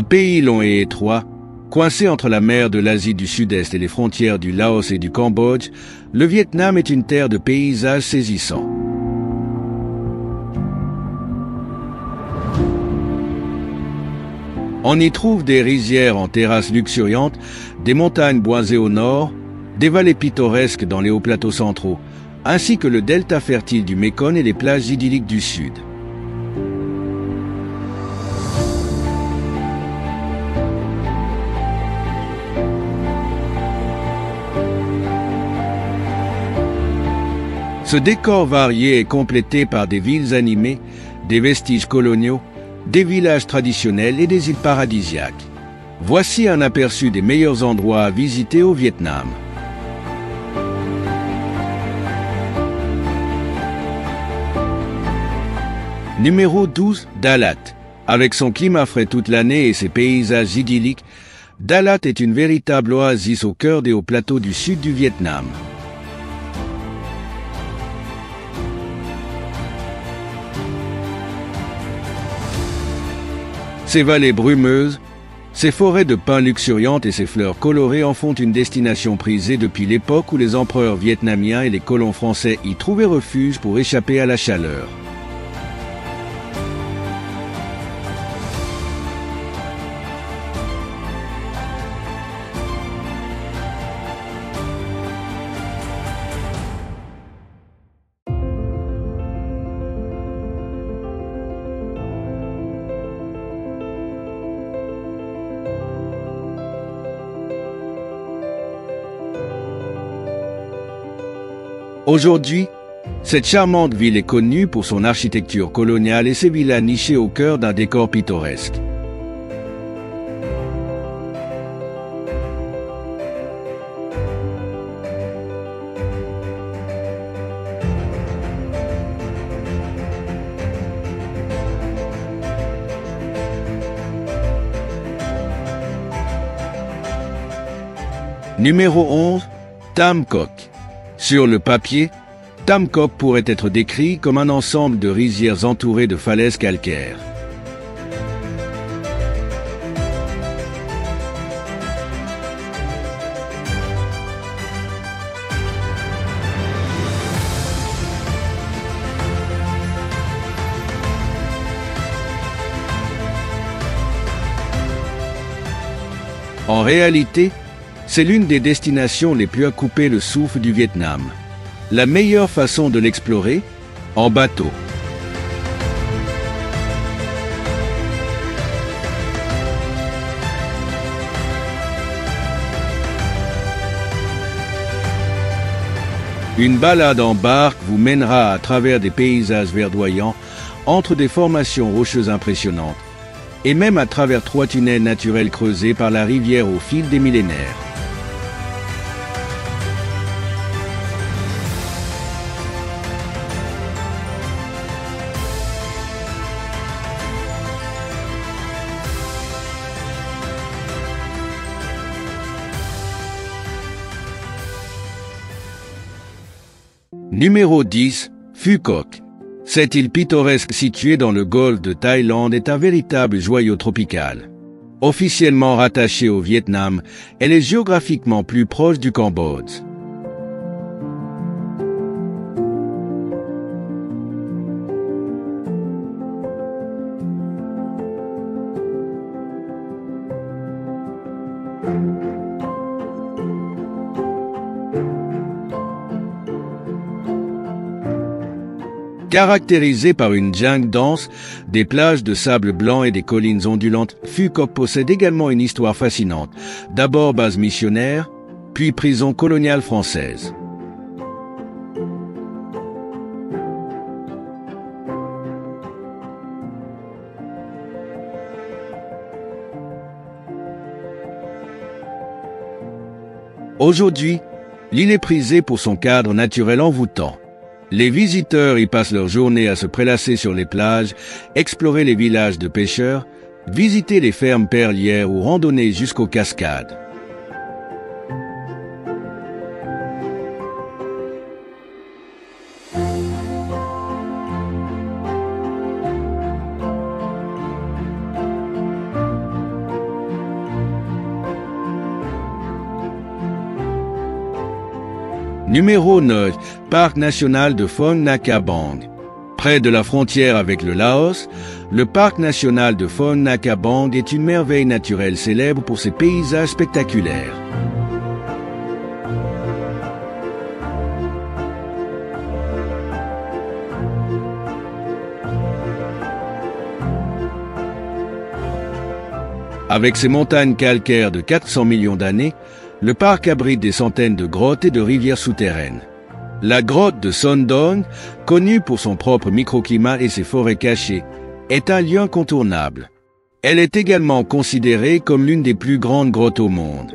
Un pays long et étroit, coincé entre la mer de l'Asie du Sud-Est et les frontières du Laos et du Cambodge, le Vietnam est une terre de paysages saisissants. On y trouve des rizières en terrasses luxuriantes, des montagnes boisées au nord, des vallées pittoresques dans les hauts plateaux centraux, ainsi que le delta fertile du Mékong et les plages idylliques du sud. Ce décor varié est complété par des villes animées, des vestiges coloniaux, des villages traditionnels et des îles paradisiaques. Voici un aperçu des meilleurs endroits à visiter au Vietnam. Numéro 12, Dalat. Avec son climat frais toute l'année et ses paysages idylliques, Dalat est une véritable oasis au cœur des hauts plateaux du sud du Vietnam. Ses vallées brumeuses, ses forêts de pins luxuriantes et ses fleurs colorées en font une destination prisée depuis l'époque où les empereurs vietnamiens et les colons français y trouvaient refuge pour échapper à la chaleur. Aujourd'hui, cette charmante ville est connue pour son architecture coloniale et ses villas nichées au cœur d'un décor pittoresque. Numéro 11, Tam Coc. Sur le papier, Tam Coc pourrait être décrit comme un ensemble de rizières entourées de falaises calcaires. En réalité, c'est l'une des destinations les plus à couper le souffle du Vietnam. La meilleure façon de l'explorer, en bateau. Une balade en barque vous mènera à travers des paysages verdoyants, entre des formations rocheuses impressionnantes, et même à travers 3 tunnels naturels creusés par la rivière au fil des millénaires. Numéro 10, Phu Quoc. Cette île pittoresque située dans le golfe de Thaïlande est un véritable joyau tropical. Officiellement rattachée au Vietnam, elle est géographiquement plus proche du Cambodge. Caractérisée par une jungle dense, des plages de sable blanc et des collines ondulantes, Phu Quoc possède également une histoire fascinante. D'abord base missionnaire, puis prison coloniale française. Aujourd'hui, l'île est prisée pour son cadre naturel envoûtant. Les visiteurs y passent leur journée à se prélasser sur les plages, explorer les villages de pêcheurs, visiter les fermes perlières ou randonner jusqu'aux cascades. Numéro 9. Parc national de Phong Nha Bang. Près de la frontière avec le Laos, le parc national de Phong Nha Bang est une merveille naturelle célèbre pour ses paysages spectaculaires. Avec ses montagnes calcaires de 400 millions d'années, le parc abrite des centaines de grottes et de rivières souterraines. La grotte de Son Doong, connue pour son propre microclimat et ses forêts cachées, est un lieu incontournable. Elle est également considérée comme l'une des plus grandes grottes au monde.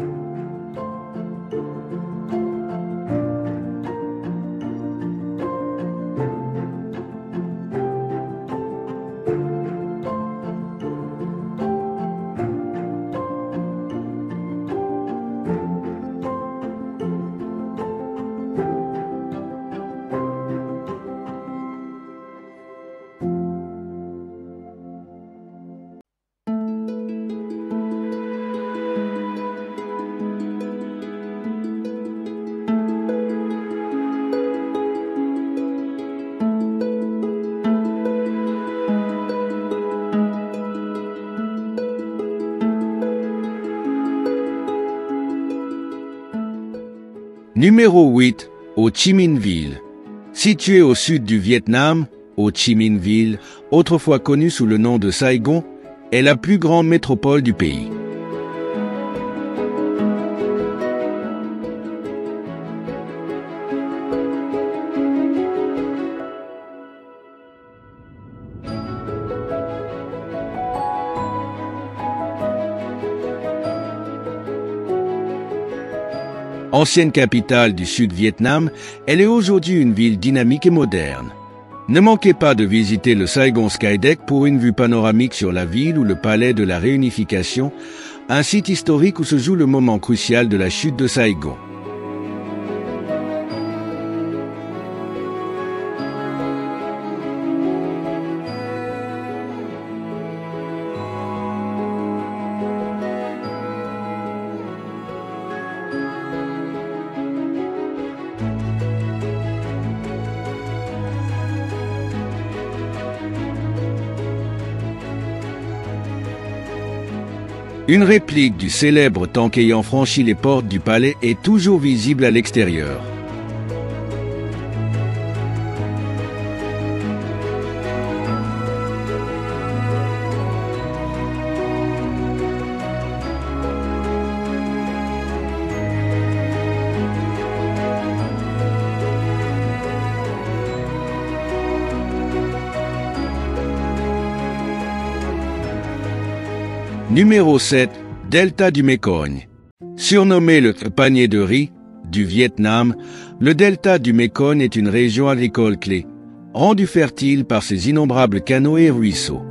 Numéro 8. Ho Chi Minh Ville. Située au sud du Vietnam, Ho Chi Minh Ville, autrefois connue sous le nom de Saigon, est la plus grande métropole du pays. Ancienne capitale du Sud-Vietnam, elle est aujourd'hui une ville dynamique et moderne. Ne manquez pas de visiter le Saigon Skydeck pour une vue panoramique sur la ville ou le palais de la Réunification, un site historique où se joue le moment crucial de la chute de Saigon. Une réplique du célèbre tank ayant franchi les portes du palais est toujours visible à l'extérieur. Numéro 7. Delta du Mekong. Surnommé le panier de riz du Vietnam, le delta du Mekong est une région agricole clé, rendue fertile par ses innombrables canaux et ruisseaux.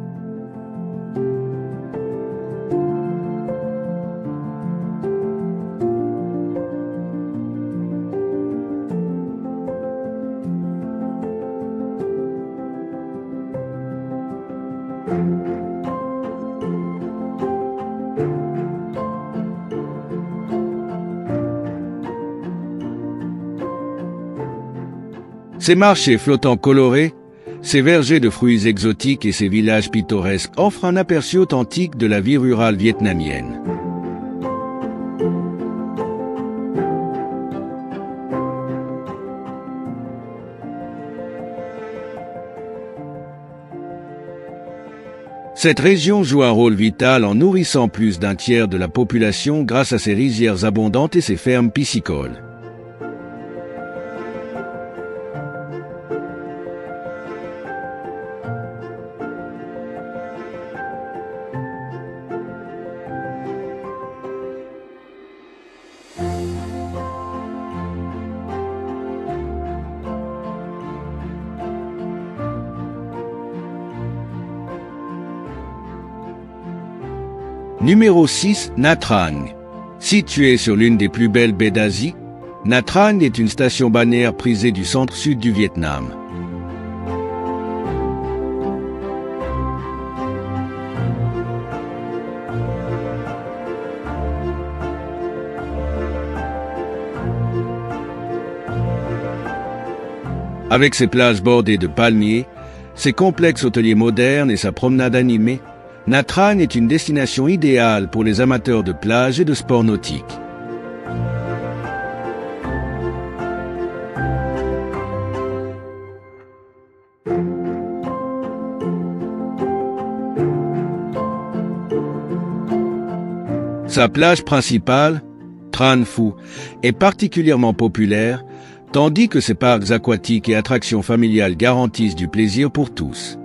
Ces marchés flottants colorés, ces vergers de fruits exotiques et ces villages pittoresques offrent un aperçu authentique de la vie rurale vietnamienne. Cette région joue un rôle vital en nourrissant plus d'un tiers de la population grâce à ses rizières abondantes et ses fermes piscicoles. Numéro 6. Nha Trang. Située sur l'une des plus belles baies d'Asie, Nha Trang est une station balnéaire prisée du centre-sud du Vietnam. Avec ses plages bordées de palmiers, ses complexes hôteliers modernes et sa promenade animée, Nha Trang est une destination idéale pour les amateurs de plage et de sports nautiques. Sa plage principale, Tran Phu, est particulièrement populaire, tandis que ses parcs aquatiques et attractions familiales garantissent du plaisir pour tous.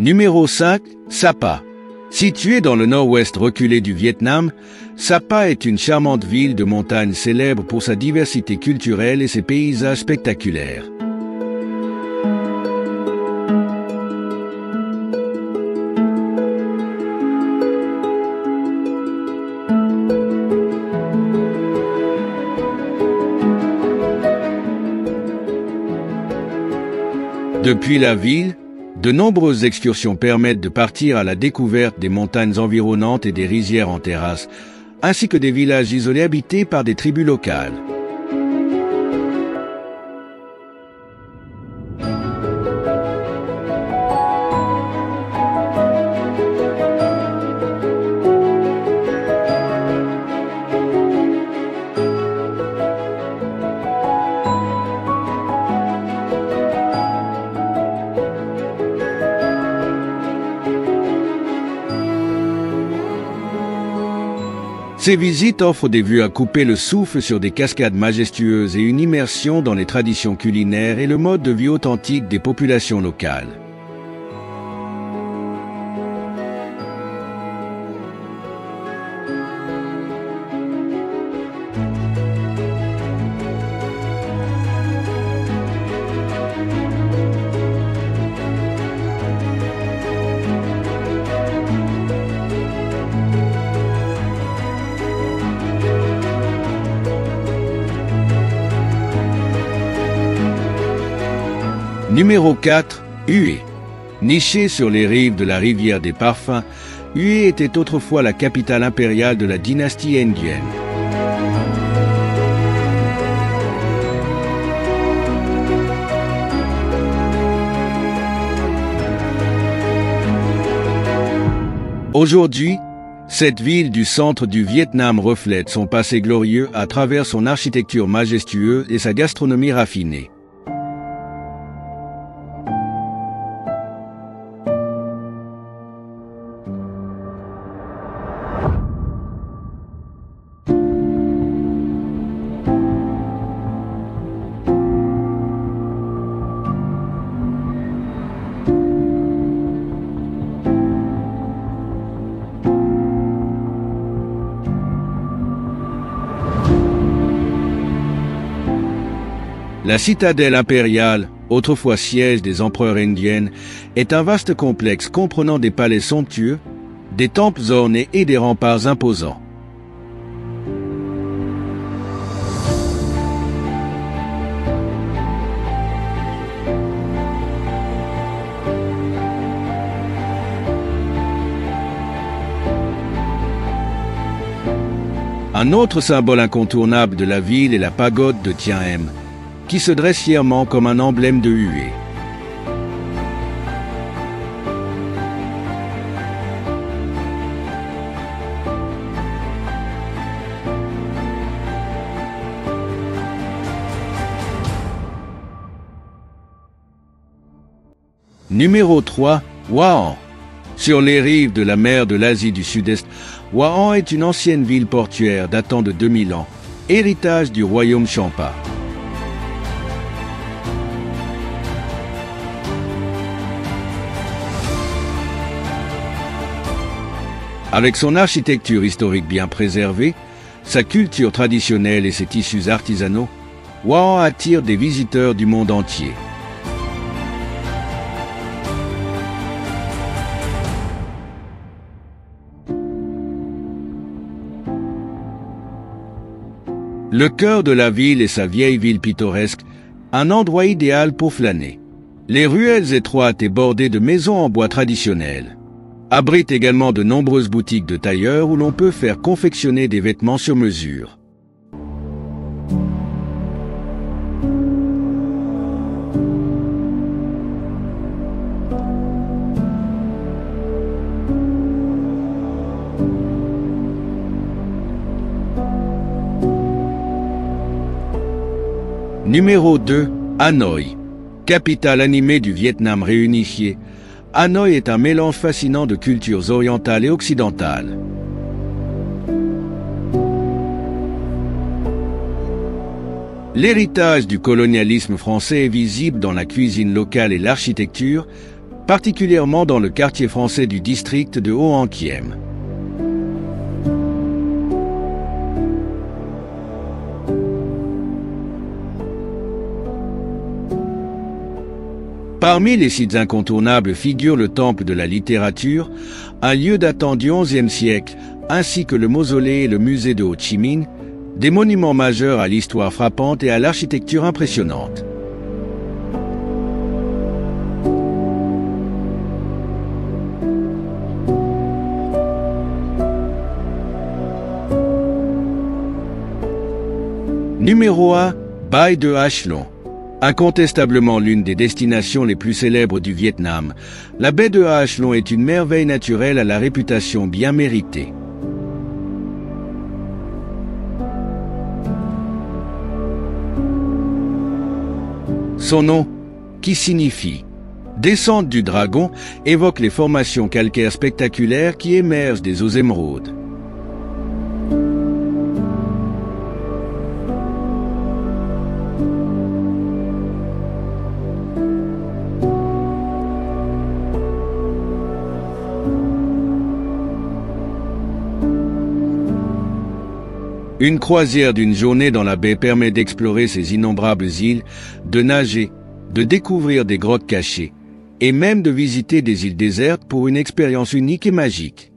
Numéro 5, Sapa. Située dans le nord-ouest reculé du Vietnam, Sapa est une charmante ville de montagne célèbre pour sa diversité culturelle et ses paysages spectaculaires. Depuis la ville, de nombreuses excursions permettent de partir à la découverte des montagnes environnantes et des rizières en terrasse, ainsi que des villages isolés habités par des tribus locales. Ces visites offrent des vues à couper le souffle sur des cascades majestueuses et une immersion dans les traditions culinaires et le mode de vie authentique des populations locales. Numéro 4, Hue. Nichée sur les rives de la rivière des Parfums, Hue était autrefois la capitale impériale de la dynastie indienne. Aujourd'hui, cette ville du centre du Vietnam reflète son passé glorieux à travers son architecture majestueuse et sa gastronomie raffinée. La citadelle impériale, autrefois siège des empereurs indiennes, est un vaste complexe comprenant des palais somptueux, des temples ornés et des remparts imposants. Un autre symbole incontournable de la ville est la pagode de Thien Em, qui se dresse fièrement comme un emblème de Hue. Numéro 3, Hua An. Sur les rives de la mer de l'Asie du Sud-Est, Hua An est une ancienne ville portuaire datant de 2000 ans, héritage du royaume Champa. Avec son architecture historique bien préservée, sa culture traditionnelle et ses tissus artisanaux, Wuhan attire des visiteurs du monde entier. Le cœur de la ville est sa vieille ville pittoresque, un endroit idéal pour flâner. Les ruelles étroites et bordées de maisons en bois traditionnelles abritent également de nombreuses boutiques de tailleurs où l'on peut faire confectionner des vêtements sur mesure. Numéro 2, Hanoï. Capitale animée du Vietnam réunifié, Hanoï est un mélange fascinant de cultures orientales et occidentales. L'héritage du colonialisme français est visible dans la cuisine locale et l'architecture, particulièrement dans le quartier français du district de Hoan Kiem. Parmi les sites incontournables figure le temple de la littérature, un lieu datant du XIe siècle, ainsi que le mausolée et le musée de Ho Chi Minh, des monuments majeurs à l'histoire frappante et à l'architecture impressionnante. Numéro 1, Baie de Ha Long. Incontestablement l'une des destinations les plus célèbres du Vietnam, la baie de Ha Long est une merveille naturelle à la réputation bien méritée. Son nom, qui signifie « descente du dragon », évoque les formations calcaires spectaculaires qui émergent des eaux émeraudes. Une croisière d'une journée dans la baie permet d'explorer ces innombrables îles, de nager, de découvrir des grottes cachées, et même de visiter des îles désertes pour une expérience unique et magique.